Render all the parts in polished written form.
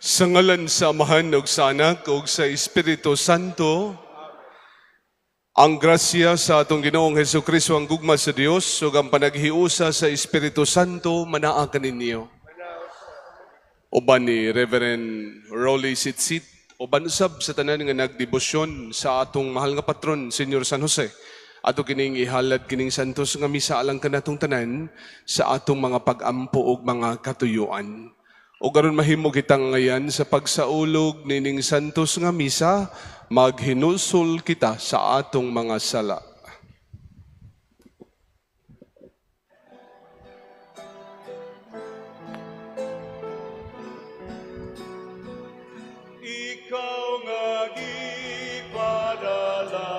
Sa ngalan sa Amahan ug sa Anak ug sa Espiritu Santo, ang grasya sa atong Ginoong Hesukristo ang gugma sa Dios ug ang panaghiusa sa Espiritu Santo manaa kaninyo. Uban ni Reverend Rolly Sitsit, uban usab sa tanan nga nagdebosyon sa atong mahal nga patron, Senyor San Jose. Ato kining ihalad kining santos nga misa alang kanatong tanan sa atong mga pag-ampo ug mga katuyuan. O garon mahimo kitang ngayan sa pagsaulog nining santos nga misa, maghinulsol kita sa atong mga sala. Ikaw nga gipadala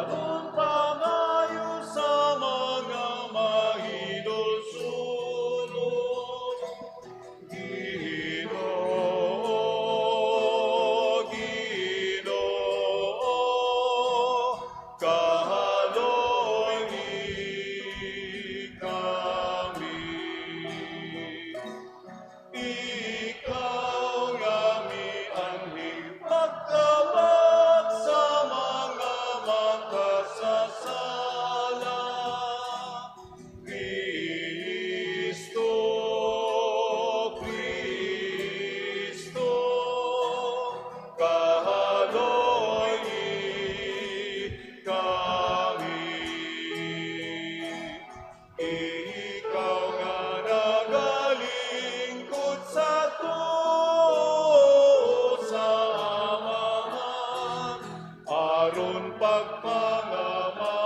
aron pangayo sa mga mahinulsulod. Ginoo, kahaloy ni kami. Ikaw nga mianhing pagtawag sa mga makasasala. Kristo, Kristo, kahaloy ni kami. Ikaw nga nagalingkod sa tuo sa Amahan, aron pagpangama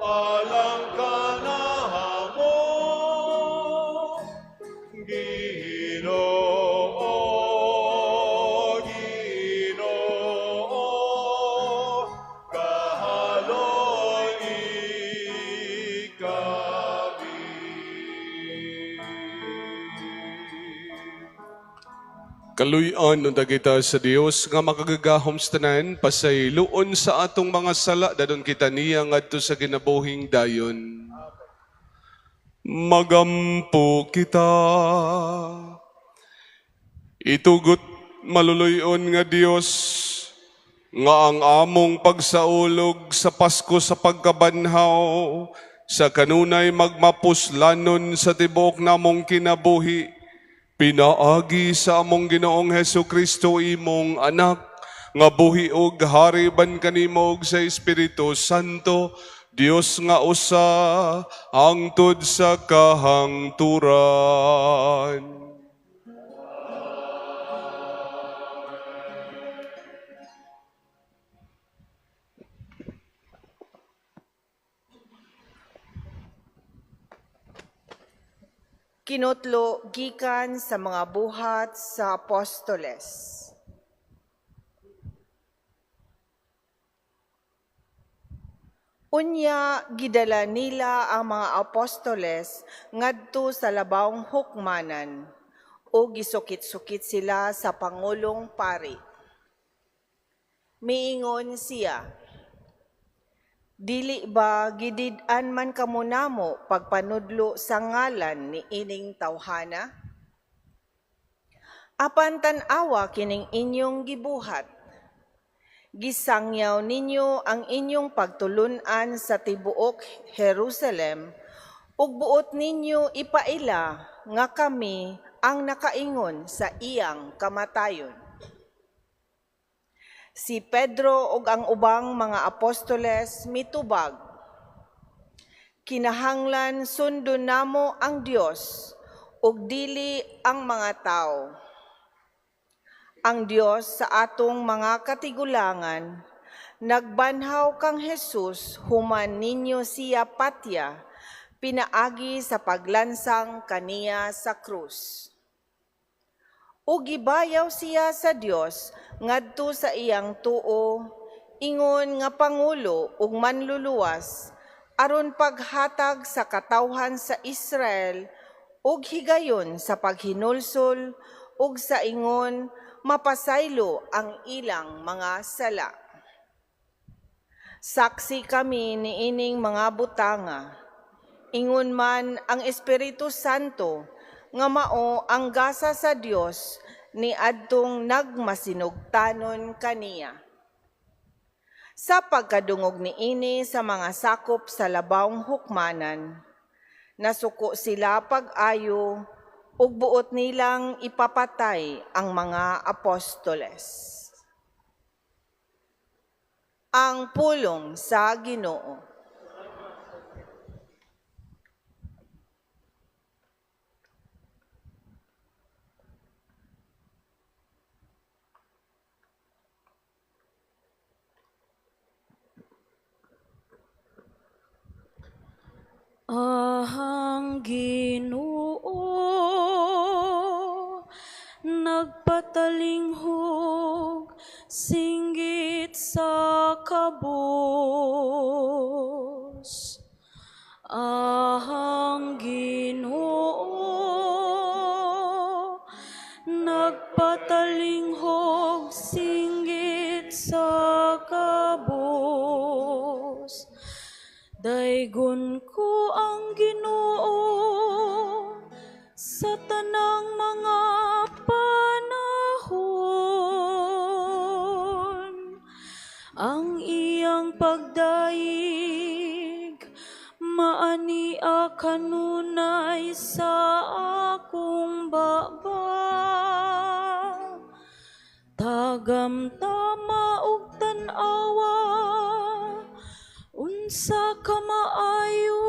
alang kanahamo. Ginoo, Ginoo, kahaloy kami. Kaluy-an unta kita sa Dios nga makagagahom sa tanan pasayloon sa atong mga sala dadon kita niya ngadto sa kinabuhing dayon. Magampo kita. Itugot maluluyon nga Dios nga ang among pagsaulog sa Pasko sa pagkabanhaw sa kanunay magmapuslanon sa tibuok namong kinabuhi. Pinaagi sa among Ginoong Hesukristo imong anak nga buhi og hari ban kanimo og sa Espiritu Santo, Dios nga usa hangtod sa kahangturan. Kinutlo gikan sa mga buhat sa apostoles. Unya gidala nila ang mga apostoles ngadto sa labawng hukmanan o gisukit-sukit sila sa Pangulong Pari. Miingon siya, dili ba gidid-an man kamo namo pagpanudlo sa ngalan ni ining tawhana? Apan tan-awa kining inyong gibuhat. Gisangyaw ninyo ang inyong pagtulunan sa tibuok Jerusalem ug buot ninyo ipaila nga kami ang nakaingon sa iyang kamatayon. Si Pedro ug ang ubang mga apostoles mitubag. Kinahanglan sundon namo ang Dios ug dili ang mga tao. Ang Dios sa atong mga katigulangan nagbanhaw kang Jesus human ninyo siya patya pinaagi sa paglansang kaniya sa krus. Ug gibayaw siya sa Dios ngadto sa iyang tuo, ingon nga pangulo ug manluluwas aron paghatag sa katawhan sa Israel ug higayon sa paghinulsol ug sa ingon mapasaylo ang ilang mga sala. Saksi kami ni ining mga butanga. Ingon man ang Espiritu Santo nga mao ang gasa sa Dios ni adtong nagmasinugtanon kaniya. Sa pagkadungog ni ini sa mga sakop sa labawng hukmanan, nasuko sila pag-ayo ug buot nilang ipapatay ang mga apostoles. Ang pulong sa Ginoo. Ahang Ginoo, nagpatalinghog, singgit sa kabos. Ahang Ginoo, nagpatalinghog, singgit sa kabos. Daygon ko ang Ginoo sa tanang mga panahon. Ang iyang pagdaig maania kanunay sa akong baba. Tagamtama ug tan-awa, unsa ka maayo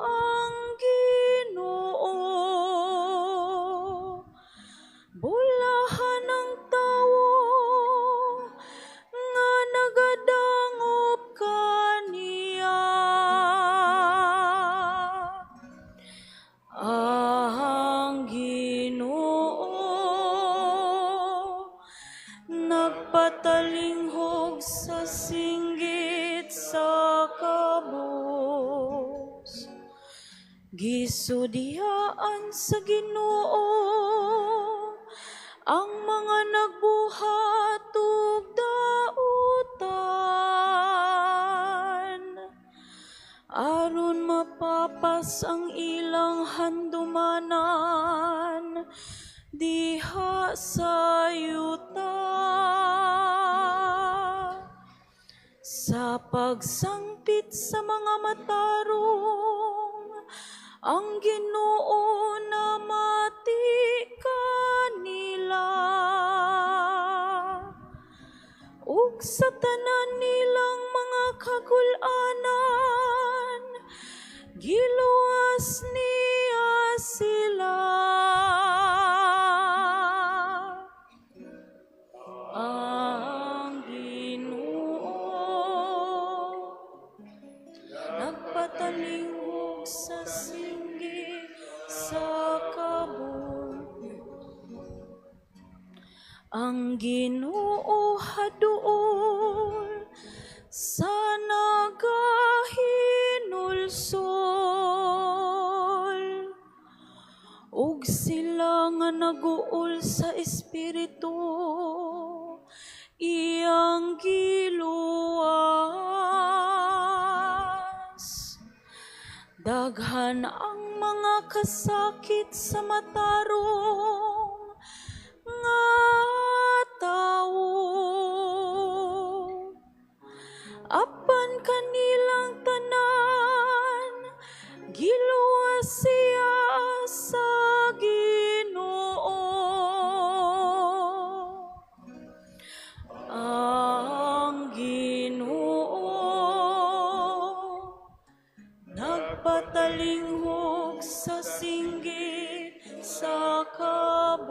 ang Ginoo. Bulahan ang tawo nga nagadangop kaniya. Ang Ginoo, nagpatalinghog sa singgit sa kabos. Gisudiyaan sa Ginoo ang mga nagbuhat ug dautan, aron mapapas ang ilang handumanan diha sa yuta. Sa pagsangpit sa mga matarong, ang Ginoo namati kanila. Ug sa tanan nilang mga kagul-anan, giluwas niya sila. Ang Ginoo, nagpatalinghog sa singgit sa kabon. Ang Ginoo haduol sa nagahinulsol, ug sila nga naguol sa espiritu iyang giluwas. Daghan ang mga kasakit sa matarong nga tawo, apan kanilang tanan giluwas siya sa Ginoo. Ang Ginoo, nagpatalinghog sa singgit sa kabos.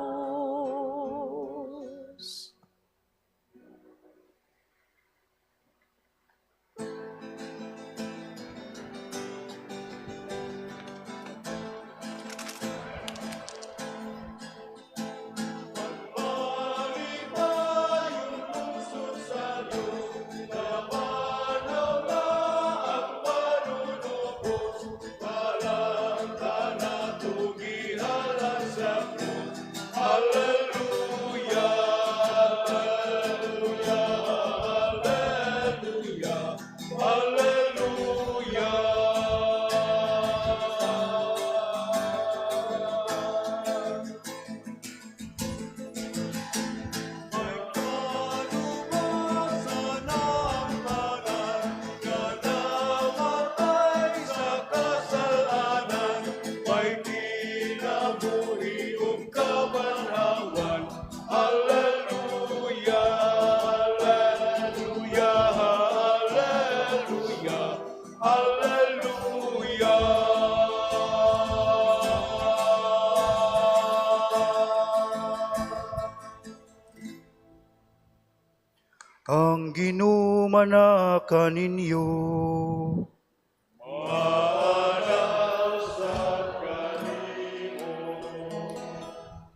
ang ginumana kaninyo.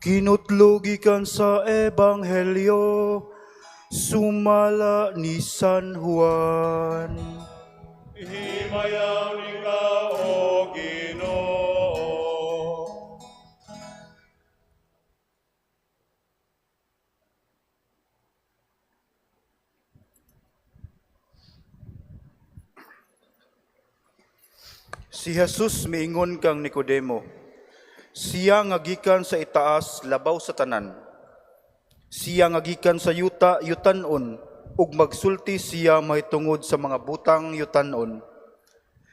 Kinutlugikan sa Ebanghelyo, sumala ni San Juan. Himayaw ikaw, O Ginoo. Si Jesus miingon kang Nicodemo, siya nga gikan sa itaas labaw sa tanan. Siya nga gikan sa yuta yutanon, ug magsulti siya mahitungod sa mga butang yutanon.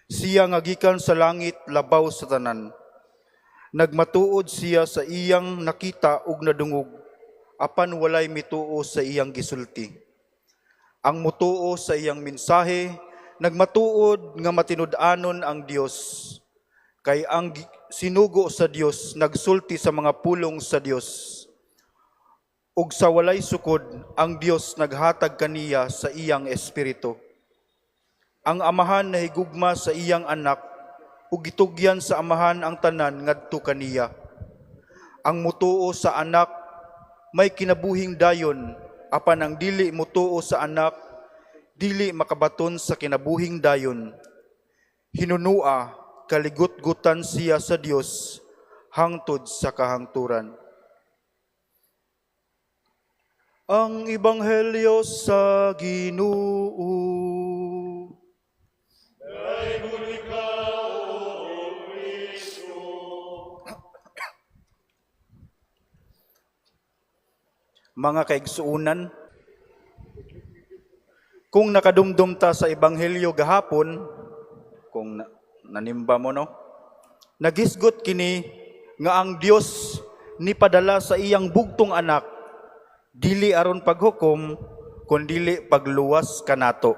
Siya nga gikan sa langit labaw sa tanan. Nagmatuod siya sa iyang nakita ug nadungog, apan walay mituo sa iyang gisulti. Ang mutuo sa iyang mensahe, nagmatuod nga matinud-anon ang Dios. Kay ang sinugo sa Dios nagsulti sa mga pulong sa Dios. Ug sa walay sukod, ang Dios naghatag kaniya sa iyang espiritu. Ang amahan na higugma sa iyang anak, ug gitugyan sa amahan ang tanan ngadto kaniya. Ang mutuo sa anak may kinabuhing dayon, apan ang dili mutuo sa anak dili makabaton sa kinabuhing dayon. Hinunua, kaligut-gutan siya sa Dios hangtod sa kahangturan. Ang Ebanghelyo sa Ginoo. Mga kaigsuunan, kung nakadumdum ta sa Ebanghelyo gahapon, kung nanimba mo no, nagisgot kini nga ang Dios ni padala sa iyang bugtong anak, dili aron paghukom, kundili pagluwas kanato.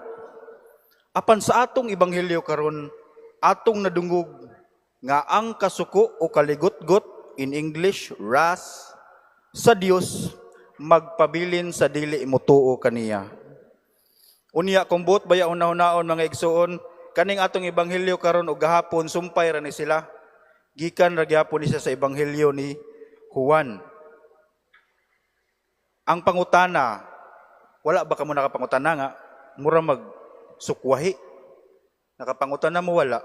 Apan sa atong Ebanghelyo karon, atong nadungog nga ang kasuko o kaligot-got, in English, wrath, sa Dios, magpabilin sa dili mutuo kaniya. Unya kung buot baya una-unaon mga igsuon, kaning atong Ebanghelyo karon og gahapon sumpay ra ni sila. Gikan ra gyapon ni siya sa Ebanghelyo ni Juan. Ang pangutana, wala ba kamo nakapangutana nga mura magsukwahi? Nakapangutana mo wala.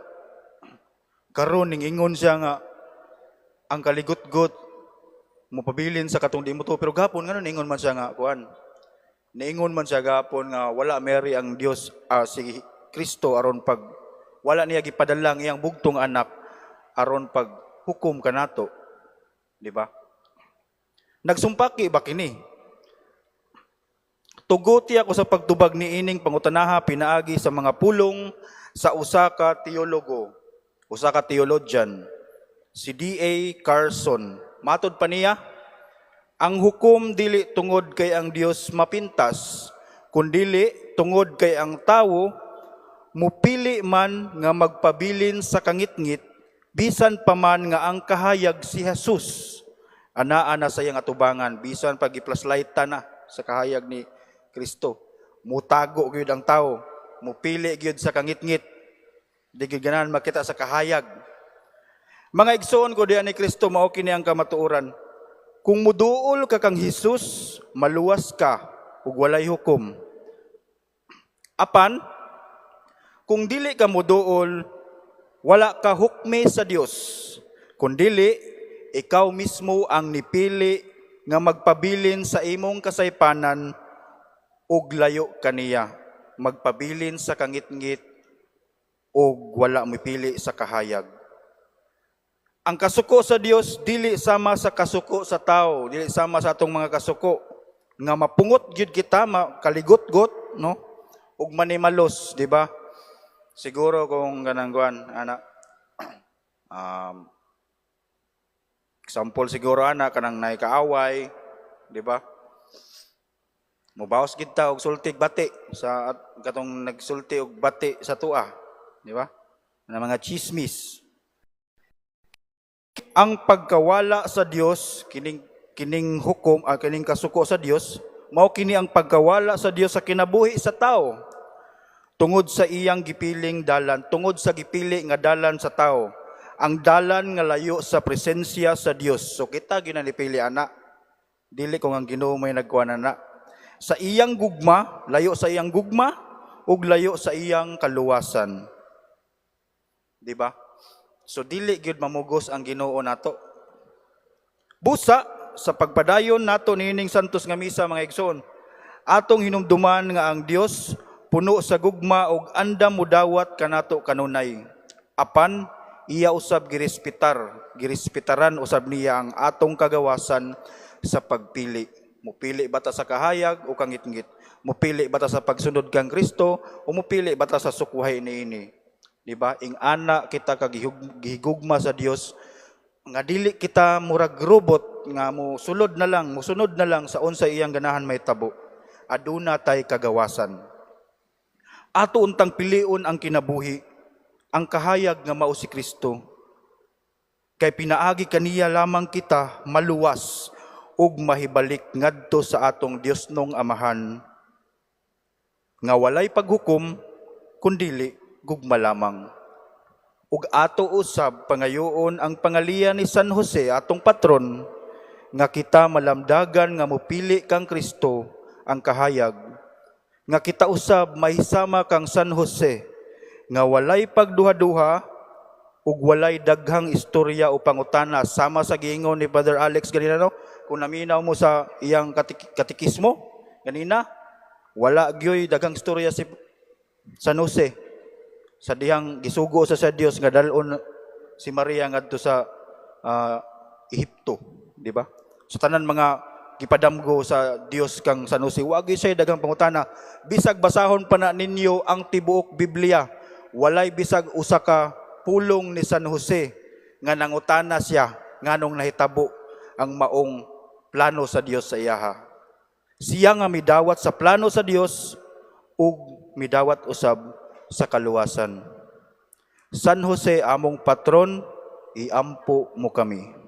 Karon ning ingon siya nga ang kaligot-got mopabilin sa katong di mo to, pero gahapon ngano ingon man siya nga kuan. Niingon man siya gahapon nga wala meri ang Dios si Kristo aron pag wala niya gipadala ang iyang bugtong anak aron pag hukom kanato, di ba? Nagsumpaki ba kini? Tuguti ako sa pagtubag ni ining pangutanaha pinaagi sa mga pulong sa usa ka teologo, usa ka theologian, si D.A. Carson. Matod pa niya, ang hukom dili tungod kay ang Dios mapintas, kundili tungod kay ang tawo mupili man nga magpabilin sa kangitngit, bisan pa man nga ang kahayag si Jesus. Anaa na sa iyang atubangan, bisan pag iplaslayta na sa kahayag ni Kristo. Mutago gyud ang tawo, mupili gyud sa kangitngit, di gyud ganahan makita sa kahayag. Mga igsoon ko diyan ni Kristo, mao kini ang kamatuoran. Kung muduol ka kang Jesus, maluwas ka ug walay hukom. Apan kung dili ka muduol, wala ka hukmi sa Dios. Kung dili, ikaw mismo ang nipili nga magpabilin sa imong kasaypanan ug layo kaniya, magpabilin sa kangitngit ug wala mipili sa kahayag. Ang kasuko sa Dios dili sama sa kasuko sa tao, dili sama sa atong mga kasuko nga mapungot gyud kita, makaligot-got, no? Ug manimalos, di ba? Siguro kung ganang kuan ana example siguro ana kanang nay kaaway, di ba? Mubawas gid ta og sultig bati sa katong nagsulti og bati sa tua, di ba? Na mga chismis. Ang pagkawala sa Dios, kining hukom, kining kasuko sa Dios, mao kini ang pagkawala sa Dios sa kinabuhi sa tao. Tungod sa iyang gipiling dalan, tungod sa gipili nga dalan sa tao, ang dalan nga layo sa presensya sa Dios. So kita ginanipili ana. Dili ko ang Ginoo may nagkuha na. Sa iyang gugma, layo sa iyang gugma, ug layo sa iyang kaluwasan. Di ba? So dili gyud mamugos ang Ginoo nato. Busa sa pagpadayon nato nining santos nga misa mga igsoon, atong hinumduman nga ang Dios puno sa gugma ug andam mudawat kanato kanunay. Apan iya usab girespetaran usab niya ang atong kagawasan sa pagpili. Mupili bata sa kahayag o kangit-ngit. Mupili bata sa pagsunod kang Kristo o mupili bata sa sukwahay niini. Di ba? Ing ana kita kagihigugma sa Dios nga dili kita murag robot nga musunod na lang sa unsa iyang ganahan may tabo. Aduna tay kagawasan. Ato untang pilion ang kinabuhi, ang kahayag nga mao si Kristo. Kay pinaagi kaniya lamang kita maluwas ug mahibalik ngadto sa atong Dios nung Amahan. Nga walay paghukom, kundili gugma lamang. Ug ato usab pangayoon ang pangalian ni San Jose atong patron, nga kita malamdagan nga mupili kang Kristo ang kahayag. Nga kita usab mahisama kang San Jose, nga walay pagduha-duha ug walay daghang istorya o pangutana sama sa giingon ni Brother Alex ganina no, kung naminaw mo sa iyang katikismo ganina, wala gyoy daghang istorya si San Jose sa dihang gisugo sa Dios nga dalon si Maria ngadto sa Ehipto, di ba? So tanan mga gipadamgo sa Dios kang San Jose, wagi siya daghang pangutana. Bisag basahon pa na ninyo ang tibuok Biblia, walay bisag usa ka pulong ni San Jose nga nangutana siya nganong nahitabo ang maong plano sa Dios sa iyaha. Siya nga midawat sa plano sa Dios ug midawat usab sa kaluwasan. San Jose among patron, iampo mo kami.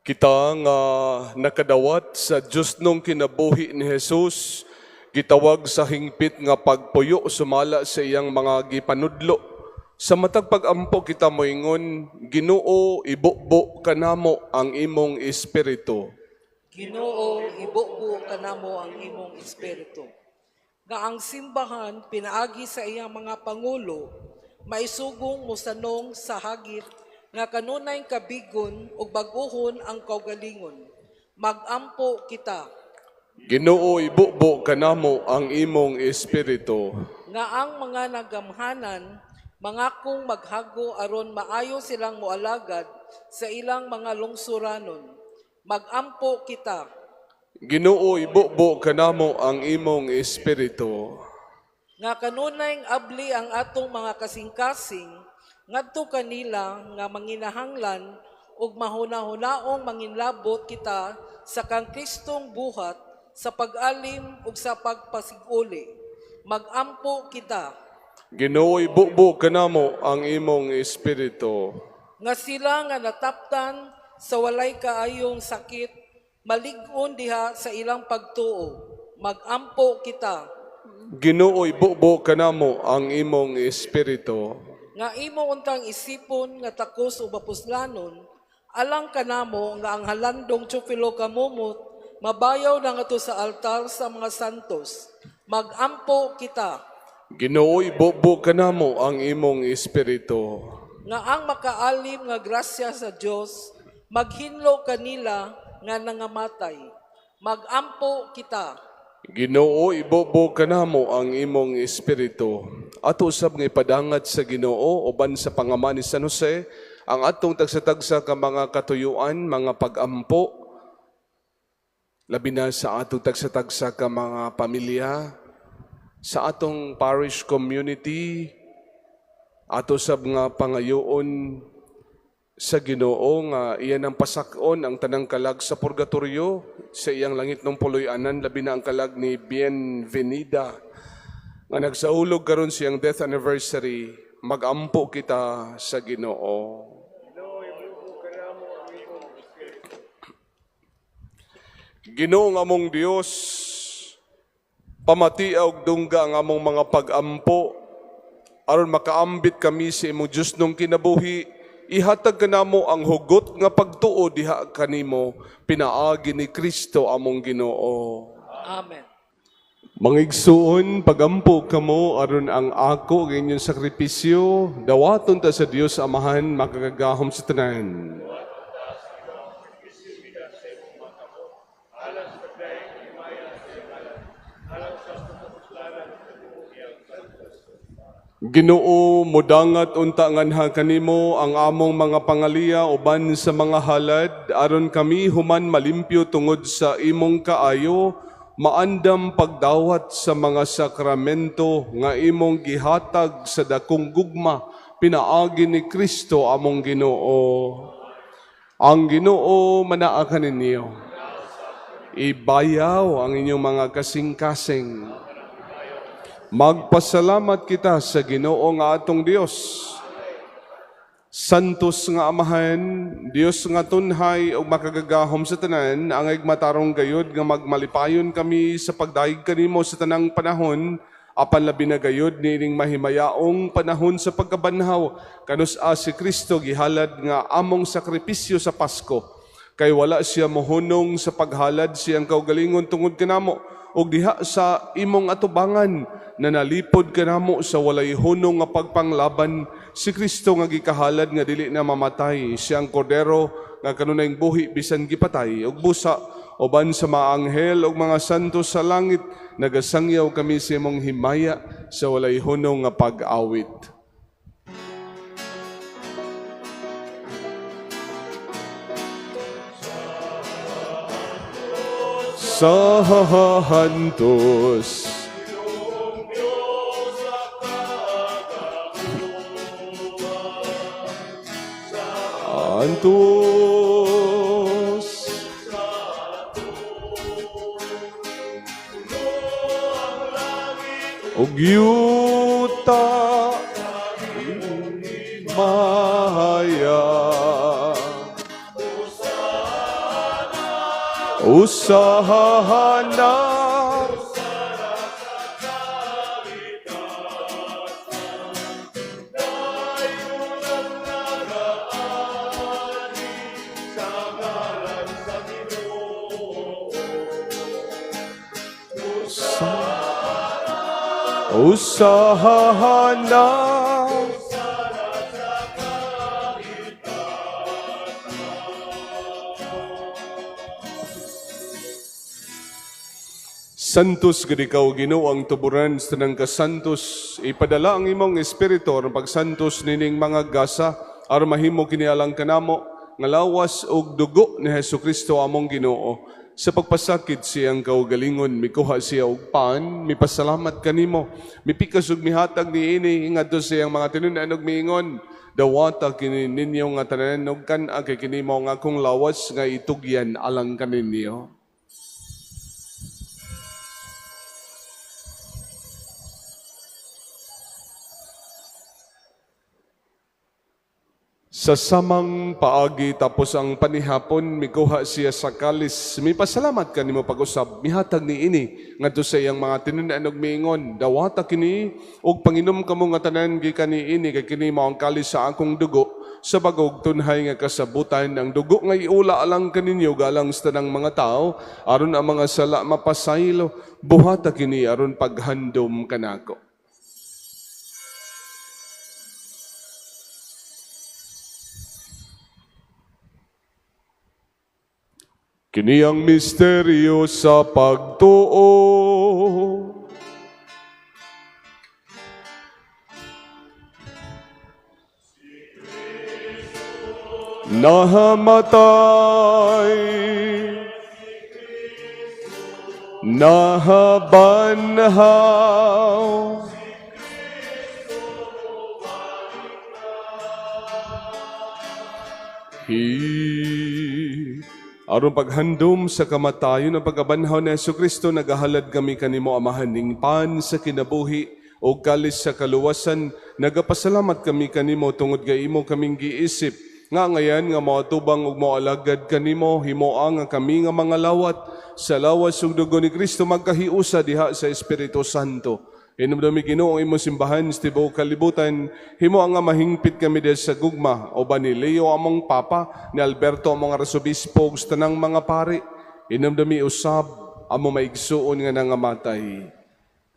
Kita nga nakadawat sa Diyos nung kinabuhi ni Jesus, gitawag sa hingpit nga pagpuyo sumala sa iyang mga gipanudlo. Sa matag pagampo kita moingon, Ginoo ibukbo kanamo ang imong espiritu. Ginoo ibukbo kanamo ang imong espiritu. Nga ang simbahan pinaagi sa iyang mga pangulo, maisugong musanong sa hagit nga kanunay kabigon ug bag-ohon ang kaugalingon. Magampo kita. Ginoo ibukbo kanamo ang imong espiritu. Nga ang mga nagamhanan, mangakong maghago aron maayo silang moalagad sa ilang mga lungsuranon. Magampo kita. Ginoo ibukbo kanamo ang imong espiritu. Nga kanunay abli ang atong mga kasing-kasing, ngadto kanila nga manginahanglan ug mahuna-hunaong manginlabot kita sa kang Kristong buhat sa pag-alim ug sa pagpasiguli. Magampo kita. Ginoo ibukbo kanamo ang imong espiritu. Nga sila nga nataptan sa walay kaayong sakit, malig-on diha sa ilang pagtuo. Magampo kita. Ginoo ibukbo kanamo ang imong espiritu. Nga imo untang isipon nga takos o bapuslanon, alang kanamo nga ang halandong Teofilo kamumot, mabayaw na nga to sa altar sa mga santos. Magampo kita. Ginoo ibukbo kanamo ang imong espiritu. Nga ang makaalim nga grasya sa Dios, maghinlo kanila nga nangamatay. Magampo kita. Ginoo ibukbo kanamo ang imong espiritu. Ato usab nga ipadangat sa Ginoo uban sa pangaman ni San Jose ang atong tagsa-tagsa ka mga katuyuan, mga pagampo, labi na sa atong tagsa-tagsa ka mga pamilya, sa atong parish community, ato sab nga pangayoon sa Ginoo nga iyan ang pasakon ang tanang kalag sa purgatorio sa iyang langit ng puloy-anan labi na ang kalag ni Bienvenida nga nagsaulog karon siyang death anniversary. Magampo kita sa Ginoo. Ginoo nga among Dios, pamatia og dungga ang among mga pag-ampo aron makaambit kami sa imong Dios nung kinabuhi. Ihatag kanamo ang hugot nga pagtuo diha kanimo pinaagi ni Kristo among Ginoo. Amen. Mga igsuon, pagampo kamo aron ang ako ang inyong sakripisyo, dawaton ta sa Dios Amahan makagagahom sa tanan. Ginoo, mudangat unta nganha kanimo ang among mga pangaliya uban sa mga halad aron kami human malimpyo tungod sa imong kaayo, maandam pagdawat sa mga sakramento nga imong gihatag sa dakong gugma pinaagi ni Kristo among Ginoo. Ang Ginoo manaa kaninyo. Ibayaw ang inyong mga kasing-kasing. Magpasalamat kita sa Ginoo nga atong Dios. Santos nga Amahan, Dios nga tunhay ug makagagahom sa tanan, angay matarong gayud nga magmalipayon kami sa pagdaig kanimo sa tanang panahon, apan labi na gayud nining mahimayaong panahon sa pagkabanhaw kanus-a si Kristo gihalad nga among sakripisyo sa Pasko. Kay wala siya mohunong sa paghalad siyang kaugalingon tungod kanamo ug diha sa imong atubangan na nalipod kanamo sa walay hunong nga pagpanglaban si Kristo nga gikahalad nga dili na mamatay, siyang kordero nga kanunayng buhi bisan gipatay ug busa uban sa mga anghel ug mga santo sa langit nagasangyaw kami sa imong himaya sa walay hunong nga pag-awit. Sa hahantos Santos ug yuta mahaya usahahan na usahahan na Santos gid ikaw Ginoo ang tuburan sa tanang kasantos, ipadala ang imong espiritu aron pagsantos nining mga gasa aron mahimo kini alang kanamo nga lawas og dugo ni Hesukristo among Ginoo. Sa pagpasakit siyang kaugalingon, mikuha siya og pan, mipasalamat kanimo, mipikas ug mihatag niini ngadto siyang mga tinunan ug miingon, dawata kini ninyo nga tanan ug kan-a kay kini mao nga akong lawas nga itugyan alang kaninyo. Sa samang paagi tapos ang panihapon, mikuha siya sa kalis. May pasalamat kanimo pag-usab, mihatag ni ini ngadto sa iyang mga tinunan ug miingon, dawata kini ug panginom kamo nga tanan gikan niini kay kini mao ang kalis sa akong dugo sa bagog tunhay nga kasabutan. Ang dugo nga iula alang kaninyo galang sa tanang mga tao aron ang mga sala mapasaylo. Buhata kini aron paghandom kanako. Kini ang misteryo sa pagtuo. Nahamatay, nahabanhaw, Aron paghandom sa kamatayon ng pagabanhaw ni Jesucristo, nagahalad kami kanimo amahan ning pan sa kinabuhi o kalis sa kaluwasan. Nagapasalamat kami kanimo tungod kay imo kaming giisip nga ngayan nga moatubang ug moalagad kanimo, himoa nga kami nga mga lawat sa lawas ug dugo ni Kristo magkahiusa diha sa Espiritu Santo. Inumdumi Ginoo imo simbahan sa tibuok kalibutan, himo nga mahingpit kami diha sa gugma, o ba ni Leo among papa, ni Alberto among arsobispo ug sa tanang mga pari. Inumdumi usab amo maigsuon nga nangamatay.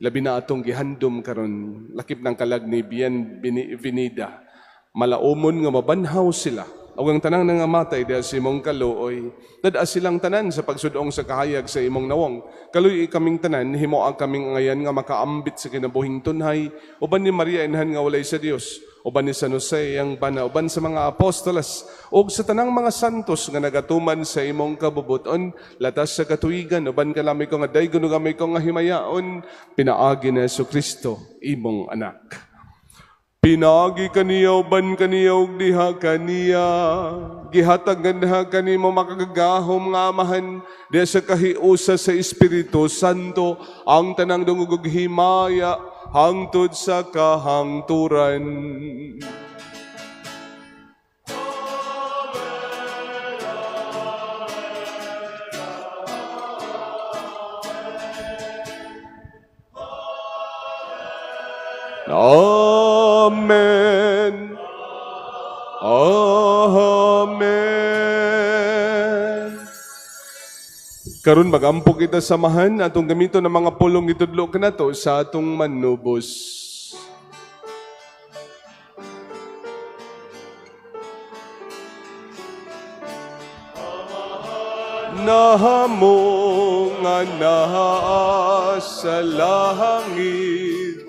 Labi na atong gihandom karon lakip ng kalag ni Bienvenida. Malaumon nga mabanhaw sila. O ang tanang nangamatay diha sa imong kaluoy, dada silang tanan sa pagsudong sa kahayag sa imong nawong. Kaluy kaming tanan, himoa kaming ngayon nga makaambit sa kinabuhing tunhay, uban ni Maria inhan nga walay sa Dios, uban ni San Jose ang bana, uban sa mga apostolas, ug sa tanang mga santos nga nagatuman sa imong kabubuton, latas sa katuigan, uban kalami ko nga daygon ug gamay ko nga himayaon, pinaagi ni Jesucristo, imong anak. Pinagi kaniya, ban kaniya, ug diha kaniya. Gihatag ganda kanimo makagagahom nga amahan, diha sa kahiusa sa Espiritu Santo, ang tanang dungog ug himaya, hangtod sa kahangturan. Amen. Amen. Karon magampo kita samahan atong gamito ng mga pulong itudlo kanato sa atong manubos. Nahamo nga naa sa langit,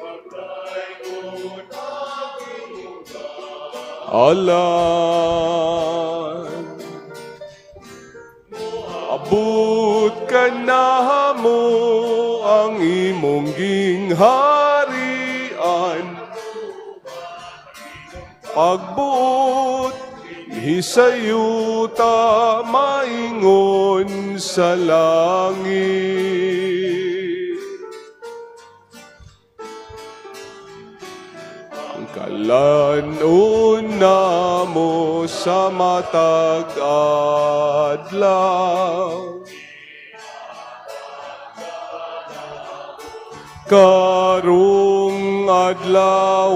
alan abot ka na mo ang imong gingharian, pagbuot hisayuta maingon sa langit. Kalanon na mo sa matag adlaw, karong adlaw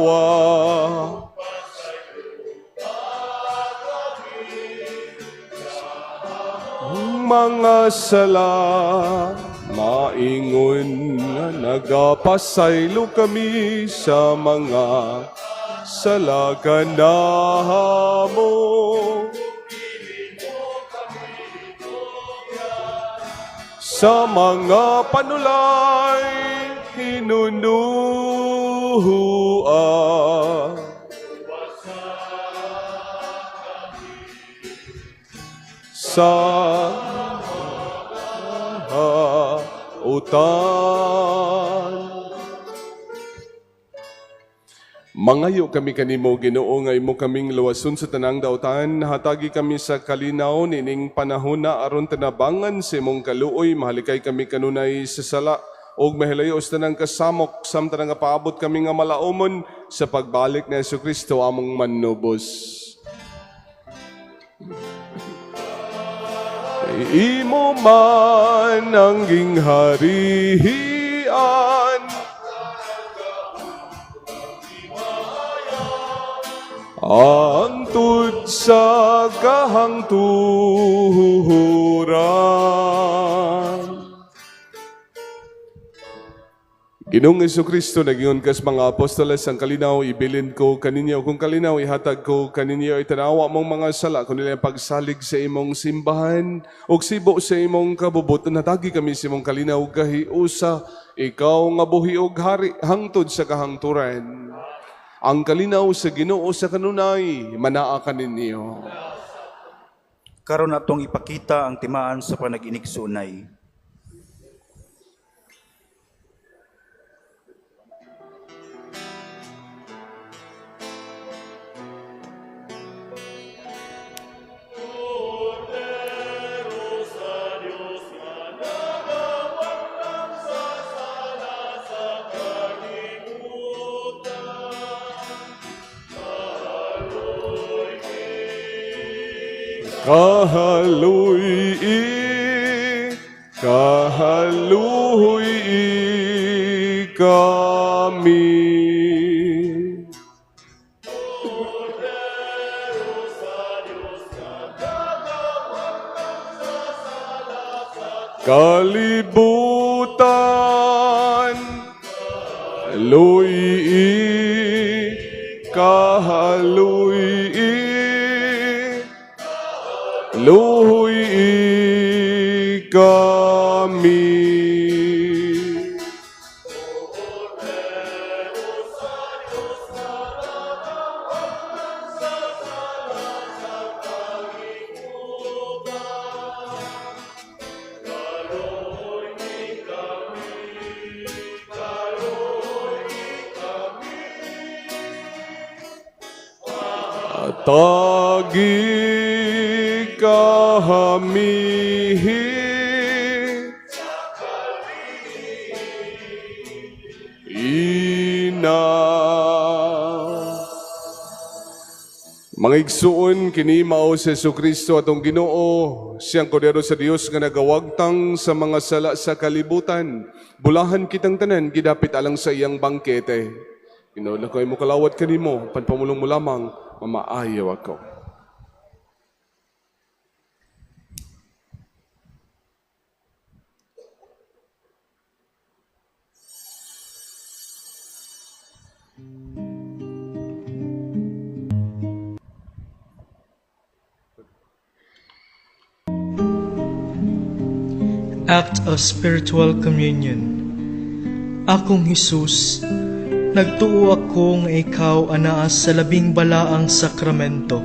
mga sala maingon nga nagapasaylo kami sa mga sala kanamo. Sa mga panulay hinunuhua, sa utan. Mangayo kami kanimo Ginoo nga imo kaming luwason sa tanang daotan, hatagi kami sa kalinaw nining panahon na aron tanabangan sa imong kaluoy, mahalikay kami kanunay sa sala ug mahilayo sa tanang kasamok samtang nga paabot kami nga malaumon sa pagbalik ni Jesucristo among manubos. Imo man ang gingharian, hangtod sa kahangturan. Ginoong Jesucristo, nagingon kas mga apostoles, ang kalinaw ibilin ko kaninyo, kung kalinaw ihatag ko kaninyo, itanawa mong mga sala, kung nila pagsalig sa imong simbahan, o sibo sa imong kabubuton, natagi kami sa imong kalinaw, kahiusa, ikaw nga buhi og hari, hangtod sa kahangturan. Ang kalinaw sa Ginoo sa kanunay, manaa kaninyo. Karon atong ipakita ang timaan sa panag-iniksunay. kahaluy kami. Kalibutan, luhi kami. Tagi kami ina. Mga igsuon, kini mao si Jesucristo atong Ginoo, siyang kordero sa Dios nga nagawagtang sa mga sala sa kalibutan. Bulahan kitang tanan, gidapit alang sa iyang bangkete. Ginoo, lakay mo kalawat kanimo, panpamulong mo lamang, mamaayaw ako. Act of Spiritual Communion. Akong Hesus, nagtuo ako nga ikaw anaa sa labing balaang sakramento.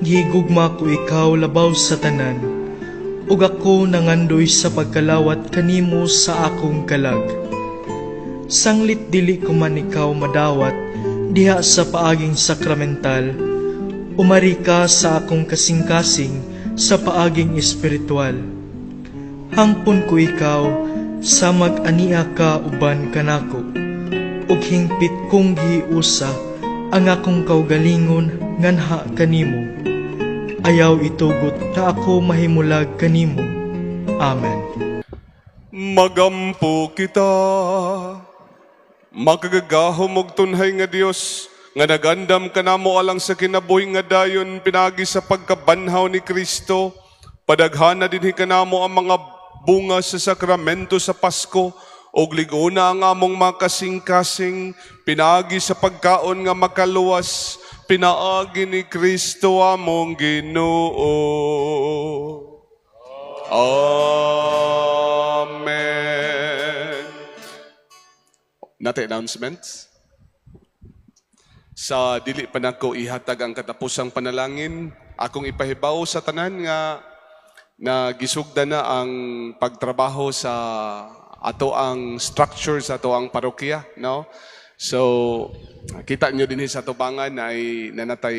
Gihigugma ko ikaw labaw sa tanan, ug ako nangandoy sa pagkalawat kanimo sa akong kalag. Sanglit dili ko man ikaw madawat diha sa paaging sakramental, umari ka sa akong kasing-kasing sa paaging espiritual. Hangpon ko ikaw sa mag-ania ka uban kanako, ug hingpit kong giusa ang akong kaugalingon nganha kanimo. Ayaw itugot na ako mahimulag kanimo. Amen. Magampo kita, makagagahom og tunhay nga Dios, nga nagandam kanamo alang sa kinabuhi nga dayon pinagi sa pagkabanhaw ni Kristo. Padaghana dinhi kanamo ang mga bunga sa sakramento sa Pasko, og liguna ang among mga kasing-kasing, pinagi sa pagkaon nga makaluwas, pinaagi ni Kristo among Ginoo. Amen. Nate announcements. Sa dili pa nako ihatag ang katapusang panalangin, akong ipahibaw sa tanan nga na gisugda na ang pagtrabaho sa ato ang structure sa ato ang parokya, no? So kita nyo din sa tubangan ay nanatay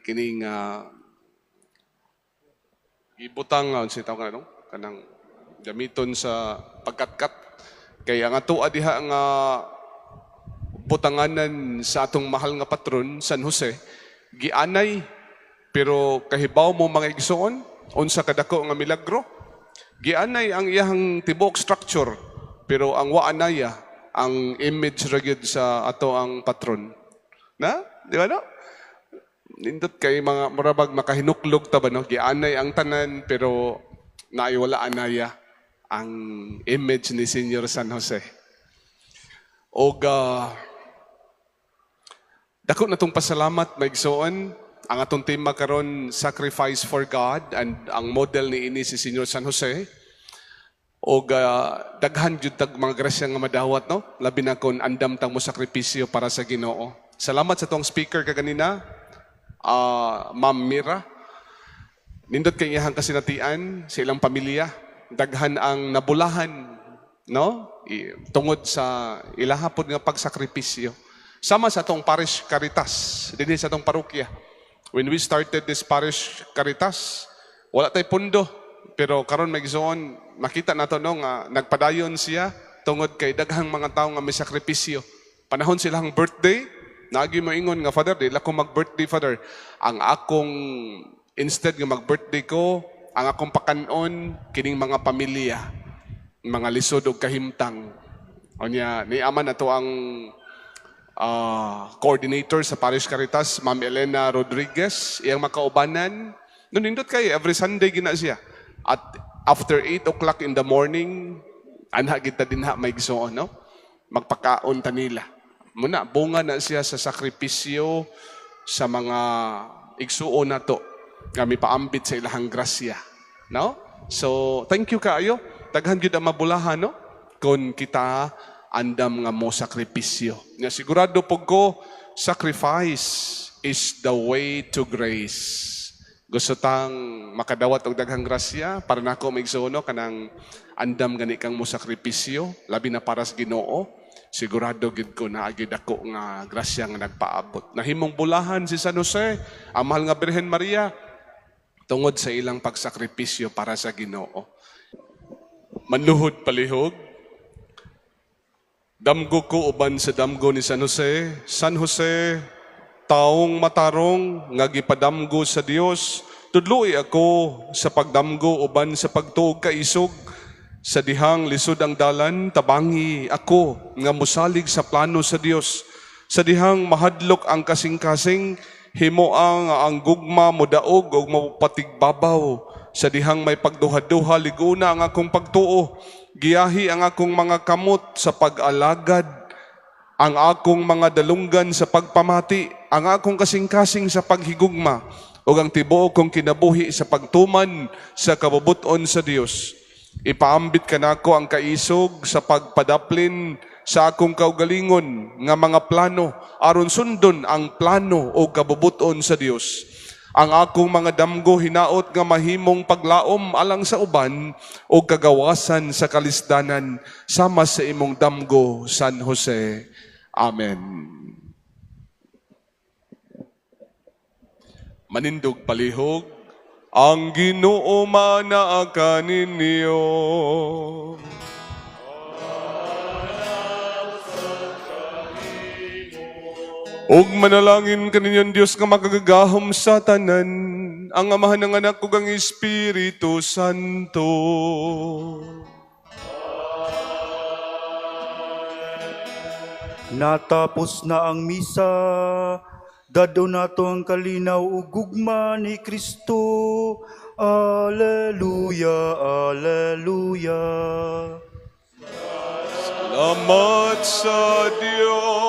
kining ibutang unsa tawag kanang kanang gamiton sa pagkatkat kay ang ato diha nga butanganan sa atong mahal nga patron San Jose gianay, pero kahibaw mo mga igsoon unsa kadako nga milagro, gianay ang iyang tibok structure, pero ang waanaya ang image ra gyud sa ato ang patron. Na? Di ba no? Nindot kay mga murabag makahinuklog ta ba no? Gianay ang tanan pero naiwala anaya ang image ni Senior San Jose. Og dako na tong pasalamat maigsoon. Ang atong tema karon, Sacrifice for God, and ang model ni ini si Senior San Jose. O daghan jud tag mga grasya nga madawat, no? Labi na kon andam tang mo sakripisyo para sa Ginoo. Salamat sa tong speaker kaganina, Ma'am Mira. Nindot kay iyang kasinatian sa ilang pamilya. Daghan ang nabulahan, no? Tungod sa ilahapon nga pagsakripisyo. Sama sa atong parish Caritas, dinhi sa atong parokya. When we started this parish Caritas, wala tay pundo. Pero karon magigsoon, makita nato no nga nagpadayon siya tungod kay daghang mga tawo nga may sakripisyo. Panahon silang birthday, naagi mo ingon nga Father, dili ko mag-birthday Father. Ang akong Instead nga mag-birthday ko, ang akong pakanon, kining mga pamilya, mga lisod o kahimtang. O niya, niaman na to ang coordinator sa Parish Caritas, Ma'am Elena Rodriguez, iyang makaubanan. Nindot kayo, every Sunday gina siya. At after 8 o'clock in the morning, anha kita din ha may gisuon, no? Magpakaon ta nila. Muna, bunga na siya sa sakripisyo sa mga igsuon na to. Kami paambit sa ilahang grasya. No? So, thank you kaayo. Daghan gyud ang mabulahan, no? Kung kita andam nga mo sakripisyo. Nga sigurado po ko, sacrifice is the way to grace. Gusto tang makadawat og daghang grasya para nako maigsuno kanang andam gani kang mo sakripisyo, labi na para sa Ginoo. Sigurado gid ko na agid ako nga grasya nga nagpaabot. Nahimong bulahan si San Jose, ang mahal nga Birhen Maria, tungod sa ilang pagsakripisyo para sa Ginoo. Manuhod palihog, damgo ko uban sa damgo ni San Jose. San Jose, taong matarong nga gipadamgo sa Dios, tudloy ako sa pagdamgo uban sa pagtuog kaisog. Sa dihang lisod ang dalan, tabangi ako nga musalig sa plano sa Dios. Sa dihang mahadlok ang kasing-kasing, himo ang gugma modaog o mapatigbabaw. Sa dihang may pagduha-duha, liguna ang akong pagtuo. Giyahi ang akong mga kamot sa pag-alagad. Ang akong mga dalunggan sa pagpamati. Ang akong kasing-kasing sa paghigugma. O ang tibuok kong kinabuhi sa pagtuman sa kabubuton sa Dios. Ipaambit ka nako ang kaisog sa pagpadaplin sa akong kaugalingon nga mga plano aron sundon ang plano o kabubuton sa Dios. Ang akong mga damgo hinaot nga mahimong paglaom alang sa uban o kagawasan sa kalisdanan sama sa imong damgo, San Jose. Amen. Manindog palihog, ang Ginoo manaa ninyo. Ug manalangin kaninyon Dios nga makagagahom sa tanan, ang amahan ng anak ug ang Espiritu Santo. Natapos na ang misa, dado nato ang kalinaw ug gugma ni Kristo. Alleluia, alleluia. Salamat sa Dios.